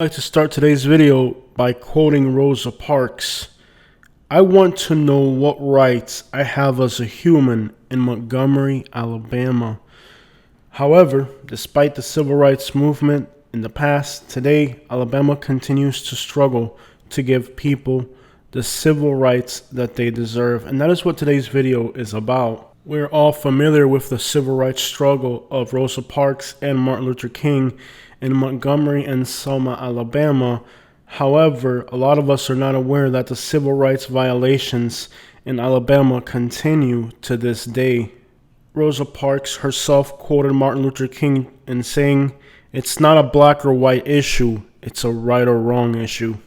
I'd like to start today's video by quoting Rosa Parks. I want to know what rights I have as a human in Montgomery, Alabama. However, despite the civil rights movement in the past, today Alabama continues to struggle to give people the civil rights that they deserve. And that is what today's video is about. We're all familiar with the civil rights struggle of Rosa Parks and Martin Luther King in Montgomery and Selma, Alabama. However, a lot of us are not aware that the civil rights violations in Alabama continue to this day. Rosa Parks herself quoted Martin Luther King in saying, "It's not a black or white issue, it's a right or wrong issue,"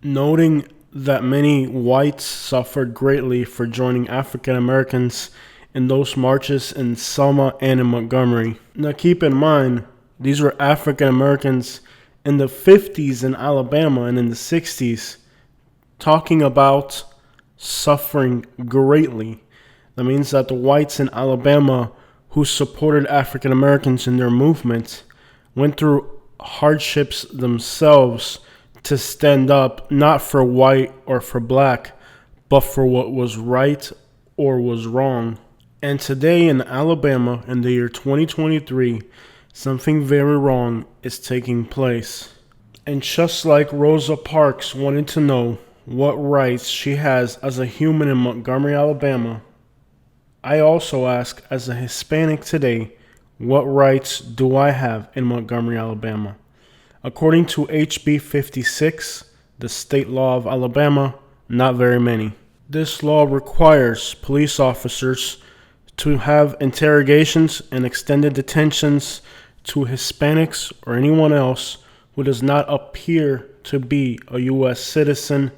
noting that many whites suffered greatly for joining African Americans in those marches in Selma and in Montgomery. Now keep in mind, these were African Americans in the 50s in Alabama and in the 60s, talking about suffering greatly. That means that the whites in Alabama who supported African Americans in their movement went through hardships themselves to stand up, not for white or for black, but for what was right or was wrong. And today in Alabama, in the year 2023, something very wrong is taking place. And just like Rosa Parks wanted to know what rights she has as a human in Montgomery, Alabama, I also ask, as a Hispanic today, what rights do I have in Montgomery, Alabama? According to HB 56, the state law of Alabama, not very many. This law requires police officers to have interrogations and extended detentions to Hispanics or anyone else who does not appear to be a U.S. citizen.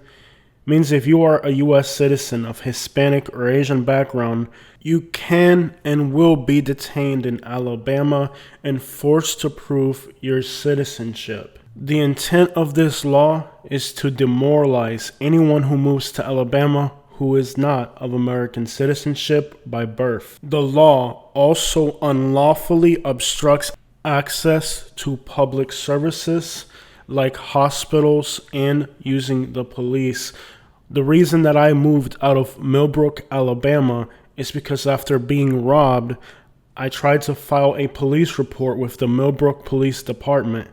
Means if you are a U.S. citizen of Hispanic or Asian background, you can and will be detained in Alabama and forced to prove your citizenship. The intent of this law is to demoralize anyone who moves to Alabama who is not of American citizenship by birth. The law also unlawfully obstructs access to public services like hospitals and using the police. The reason that I moved out of Millbrook, Alabama is because after being robbed, I tried to file a police report with the Millbrook Police Department.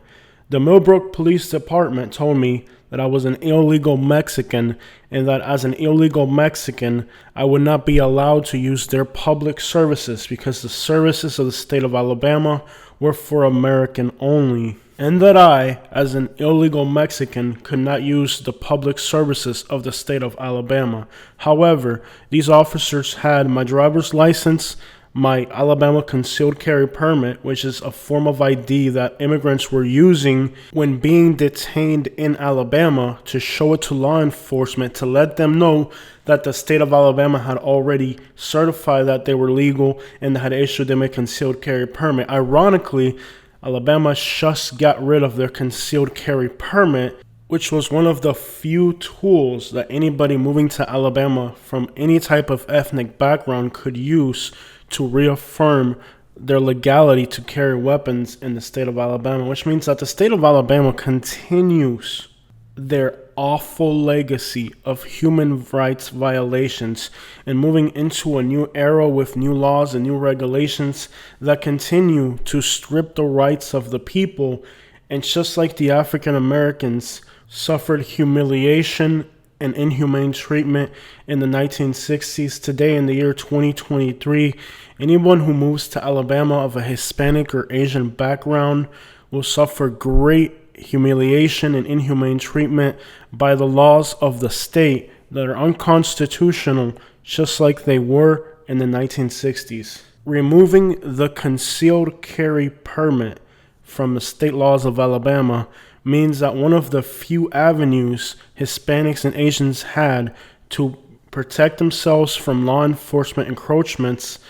The Millbrook Police Department told me that I was an illegal Mexican and that as an illegal Mexican, I would not be allowed to use their public services because the services of the state of Alabama were for American only, and that I, as an illegal Mexican, could not use the public services of the state of Alabama. However, these officers had my driver's license, my Alabama concealed carry permit, which is a form of ID that immigrants were using when being detained in Alabama to show it to law enforcement to let them know that the state of Alabama had already certified that they were legal and had issued them a concealed carry permit. Ironically, Alabama just got rid of their concealed carry permit, which was one of the few tools that anybody moving to Alabama from any type of ethnic background could use to reaffirm their legality to carry weapons in the state of Alabama, which means that the state of Alabama continues their awful legacy of human rights violations and moving into a new era with new laws and new regulations that continue to strip the rights of the people. And just like the African Americans suffered humiliation and inhumane treatment in the 1960s, today in the year 2023, anyone who moves to Alabama of a Hispanic or Asian background will suffer great humiliation and inhumane treatment by the laws of the state that are unconstitutional, just like they were in the 1960s. Removing the concealed carry permit from the state laws of Alabama means that one of the few avenues Hispanics and Asians had to protect themselves from law enforcement encroachments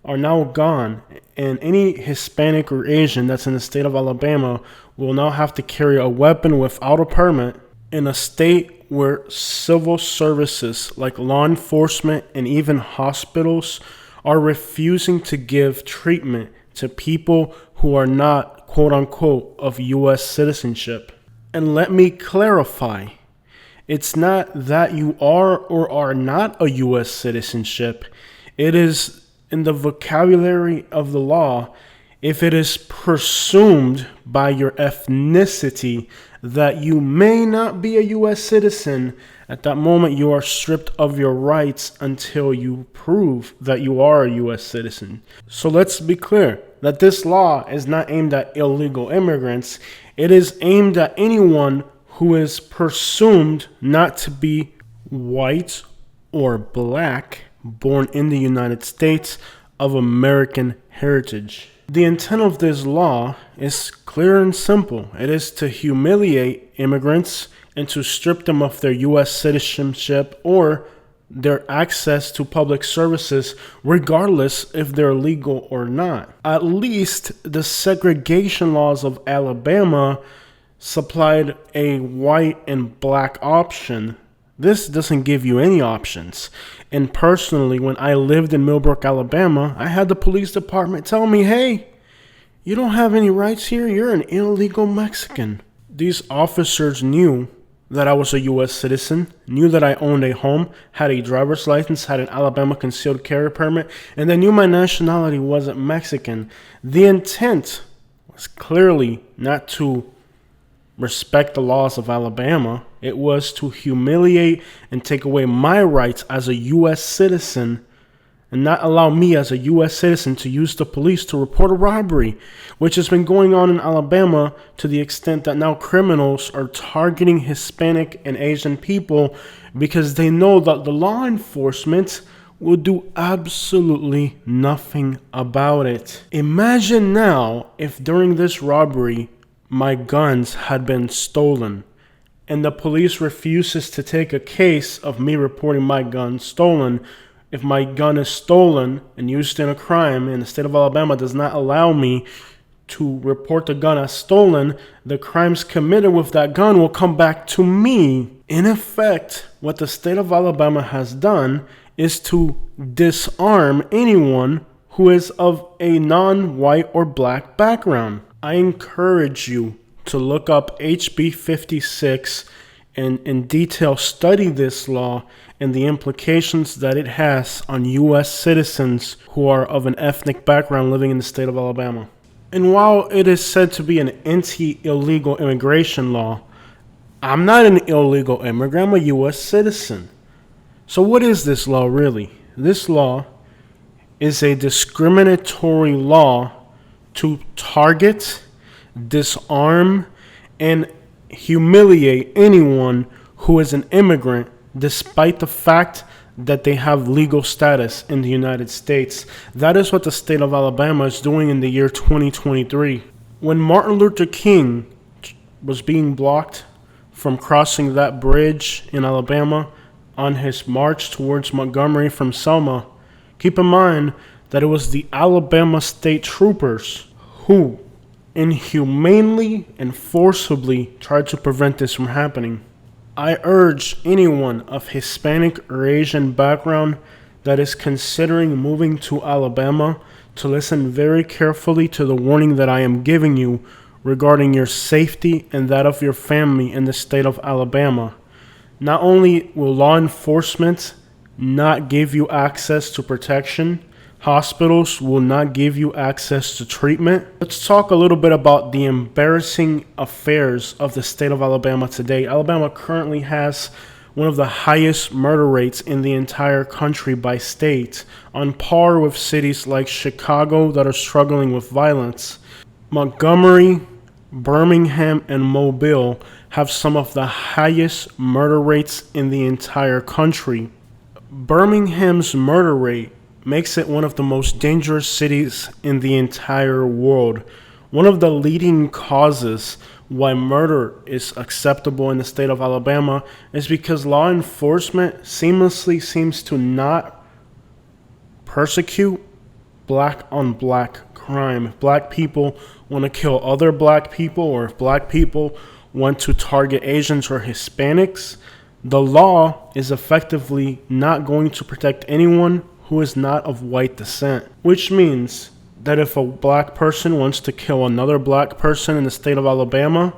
are now gone, and any Hispanic or Asian that's in the state of Alabama will now have to carry a weapon without a permit in a state where civil services like law enforcement and even hospitals are refusing to give treatment to people who are not, quote unquote, of U.S. citizenship. And let me clarify. It's not that you are or are not a U.S. citizenship. It is in the vocabulary of the law. If it is presumed by your ethnicity that you may not be a U.S. citizen, at that moment you are stripped of your rights until you prove that you are a U.S. citizen. So let's be clear that this law is not aimed at illegal immigrants. It is aimed at anyone who is presumed not to be white or black, born in the United States of American heritage. The intent of this law is clear and simple. It is to humiliate immigrants and to strip them of their U.S. citizenship or their access to public services, regardless if they're legal or not. At least the segregation laws of Alabama supplied a white and black option. This doesn't give you any options. And personally, when I lived in Millbrook, Alabama, I had the police department tell me, hey, you don't have any rights here. You're an illegal Mexican. These officers knew that I was a U.S. citizen, knew that I owned a home, had a driver's license, had an Alabama concealed carry permit, and they knew my nationality wasn't Mexican. The intent was clearly not to respect the laws of Alabama. It was to humiliate and take away my rights as a U.S. citizen and not allow me as a U.S. citizen to use the police to report a robbery, which has been going on in Alabama to the extent that now criminals are targeting Hispanic and Asian people because they know that the law enforcement will do absolutely nothing about it. Imagine now if during this robbery my guns had been stolen and the police refuses to take a case of me reporting my gun stolen. If my gun is stolen and used in a crime and the state of Alabama does not allow me to report the gun as stolen, the crimes committed with that gun will come back to me. In effect, what the state of Alabama has done is to disarm anyone who is of a non-white or black background. I encourage you to look up HB 56 and in detail study this law and the implications that it has on U.S. citizens who are of an ethnic background living in the state of Alabama. And while it is said to be an anti-illegal immigration law, I'm not an illegal immigrant, I'm a U.S. citizen. So what is this law really? This law is a discriminatory law to target, disarm, and humiliate anyone who is an immigrant despite the fact that they have legal status in the United States. That is what the state of Alabama is doing in the year 2023. When Martin Luther King was being blocked from crossing that bridge in Alabama on his march towards Montgomery from Selma, keep in mind that it was the Alabama state troopers who inhumanely and forcibly tried to prevent this from happening. I urge anyone of Hispanic or Asian background that is considering moving to Alabama to listen very carefully to the warning that I am giving you regarding your safety and that of your family in the state of Alabama. Not only will law enforcement not give you access to protection, hospitals will not give you access to treatment. Let's talk a little bit about the embarrassing affairs of the state of Alabama today. Alabama currently has one of the highest murder rates in the entire country by state, on par with cities like Chicago that are struggling with violence. Montgomery, Birmingham, and Mobile have some of the highest murder rates in the entire country. Birmingham's murder rate makes it one of the most dangerous cities in the entire world. One of the leading causes why murder is acceptable in the state of Alabama is because law enforcement seamlessly seems to not persecute black on black crime. If black people want to kill other black people, or if black people want to target Asians or Hispanics, the law is effectively not going to protect anyone who is not of white descent, which means that if a black person wants to kill another black person in the state of Alabama,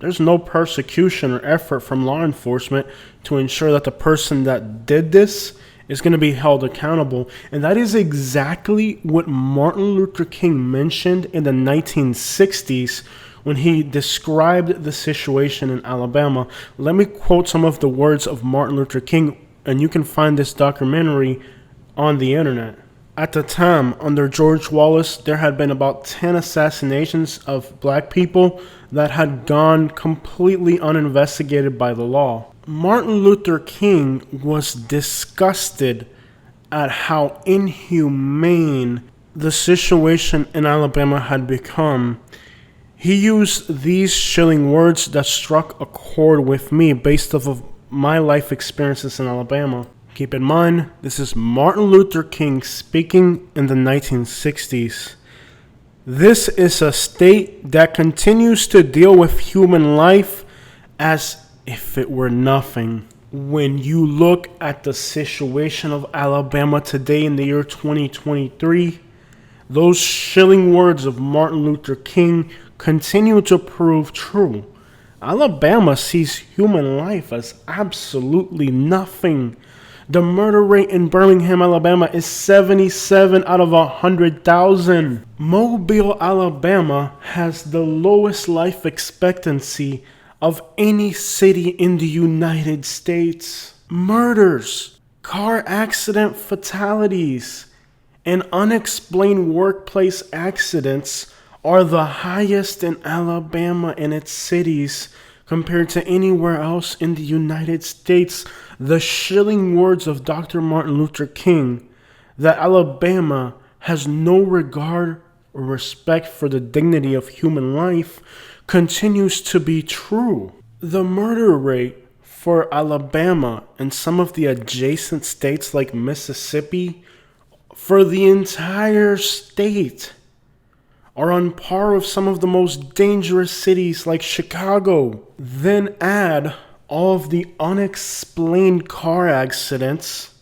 There's no persecution or effort from law enforcement to ensure that the person that did this is going to be held accountable. And that is exactly what Martin Luther King mentioned in the 1960s when he described the situation in Alabama. Let me quote some of the words of Martin Luther King, and you can find this documentary on the internet. At the time, under George Wallace, there had been about 10 assassinations of black people that had gone completely uninvestigated by the law. Martin Luther King was disgusted at how inhumane the situation in Alabama had become. He used these chilling words that struck a chord with me based off of my life experiences in Alabama. Keep in mind, this is Martin Luther King speaking in the 1960s. This is a state that continues to deal with human life as if it were nothing. When you look at the situation of Alabama today in the year 2023, those chilling words of Martin Luther King continue to prove true. Alabama sees human life as absolutely nothing. The murder rate in Birmingham, Alabama is 77 out of 100,000. Mobile, Alabama has the lowest life expectancy of any city in the United States. Murders, car accident fatalities, and unexplained workplace accidents are the highest in Alabama and its cities compared to anywhere else in the United States. The chilling words of Dr. Martin Luther King that Alabama has no regard or respect for the dignity of human life continues to be true. The murder rate for Alabama and some of the adjacent states like Mississippi for the entire state are on par with some of the most dangerous cities like Chicago. Then add all of the unexplained car accidents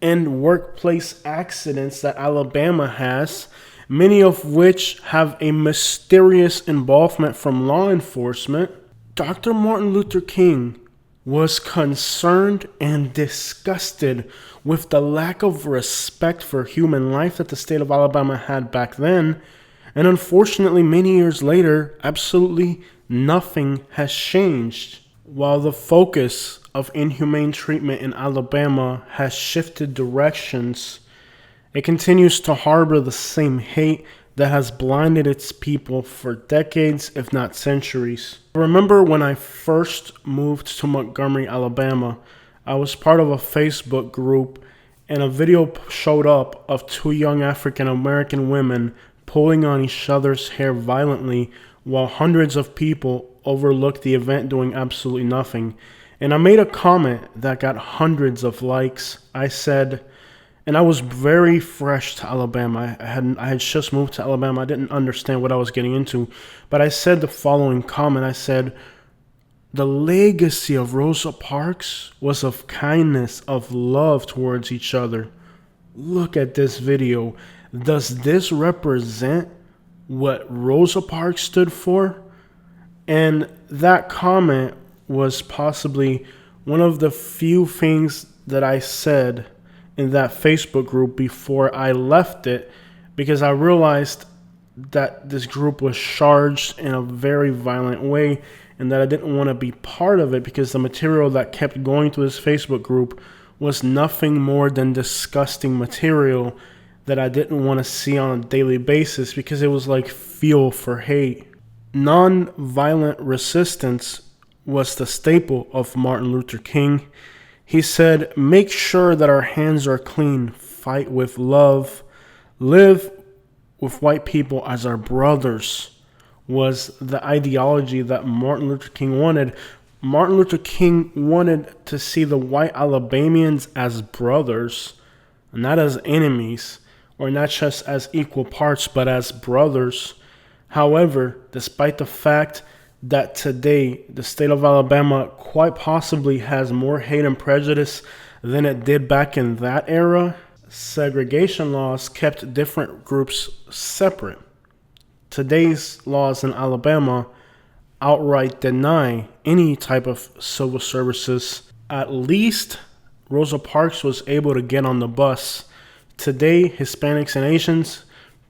and workplace accidents that Alabama has, many of which have a mysterious involvement from law enforcement. Dr. Martin Luther King was concerned and disgusted with the lack of respect for human life that the state of Alabama had back then. And unfortunately, many years later, absolutely nothing has changed. While the focus of inhumane treatment in Alabama has shifted directions, it continues to harbor the same hate that has blinded its people for decades, if not centuries. I remember when I first moved to Montgomery, Alabama, I was part of a Facebook group, and a video showed up of two young African American women pulling on each other's hair violently while hundreds of people overlooked the event doing absolutely nothing. And I made a comment that got hundreds of likes. I said, and I was very fresh to Alabama. I had just moved to Alabama. I didn't understand what I was getting into. But I said the following comment. I said, the legacy of Rosa Parks was of kindness, of love towards each other. Look at this video. Does this represent what Rosa Parks stood for? And that comment was possibly one of the few things that I said in that Facebook group before I left it, because I realized that this group was charged in a very violent way and that I didn't want to be part of it, because the material that kept going to this Facebook group was nothing more than disgusting material that I didn't want to see on a daily basis, because it was like fuel for hate. Non-violent resistance was the staple of Martin Luther King. He said, make sure that our hands are clean, fight with love, live with white people as our brothers, was the ideology that Martin Luther King wanted. Martin Luther King wanted to see the white Alabamians as brothers, not as enemies, or not just as equal parts, but as brothers. However, despite the fact that today the state of Alabama quite possibly has more hate and prejudice than it did back in that era, segregation laws kept different groups separate. Today's laws in Alabama outright deny any type of civil services. At least Rosa Parks was able to get on the bus. Today, Hispanics and Asians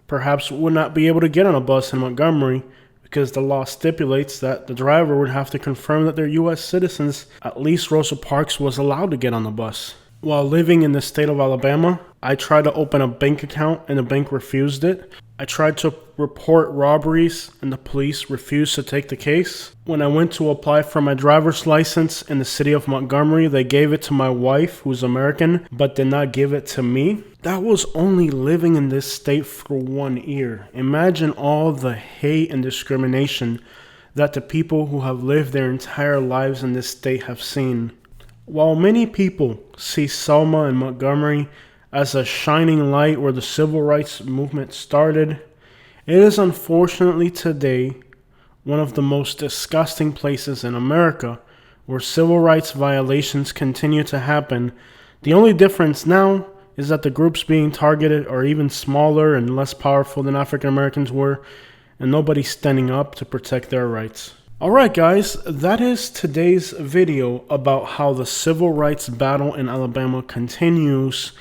perhaps would not be able to get on a bus in Montgomery because the law stipulates that the driver would have to confirm that they're U.S. citizens. At least Rosa Parks was allowed to get on the bus. While living in the state of Alabama, I tried to open a bank account and the bank refused it. I tried to report robberies and the police refused to take the case. When I went to apply for my driver's license in the city of Montgomery, they gave it to my wife, who's American, but did not give it to me. That was only living in this state for 1 year. Imagine all the hate and discrimination that the people who have lived their entire lives in this state have seen. While many people see Selma and Montgomery as a shining light where the civil rights movement started, it is unfortunately today one of the most disgusting places in America where civil rights violations continue to happen. The only difference now is that the groups being targeted are even smaller and less powerful than African Americans were, and nobody's standing up to protect their rights. Alright guys, that is today's video about how the civil rights battle in Alabama continues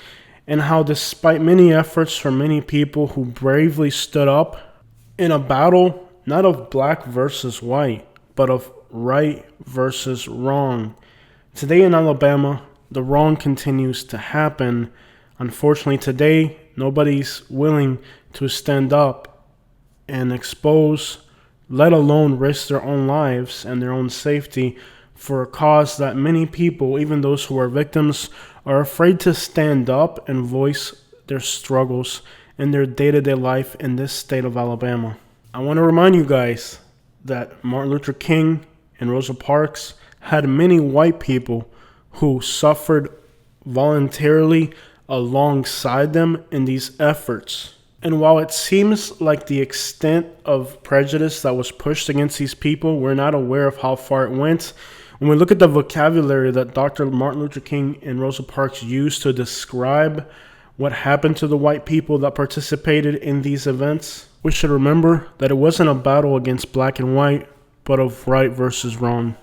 and how despite many efforts from many people who bravely stood up in a battle not of black versus white, but of right versus wrong. Today in Alabama, the wrong continues to happen. Unfortunately today, nobody's willing to stand up and expose, let alone risk their own lives and their own safety for a cause that many people, even those who are victims, are afraid to stand up and voice their struggles in their day-to-day life in this state of Alabama. I want to remind you guys that Martin Luther King and Rosa Parks had many white people who suffered voluntarily alongside them in these efforts. And while it seems like the extent of prejudice that was pushed against these people, we're not aware of how far it went. When we look at the vocabulary that Dr. Martin Luther King and Rosa Parks used to describe what happened to the white people that participated in these events, we should remember that it wasn't a battle against black and white, but of right versus wrong.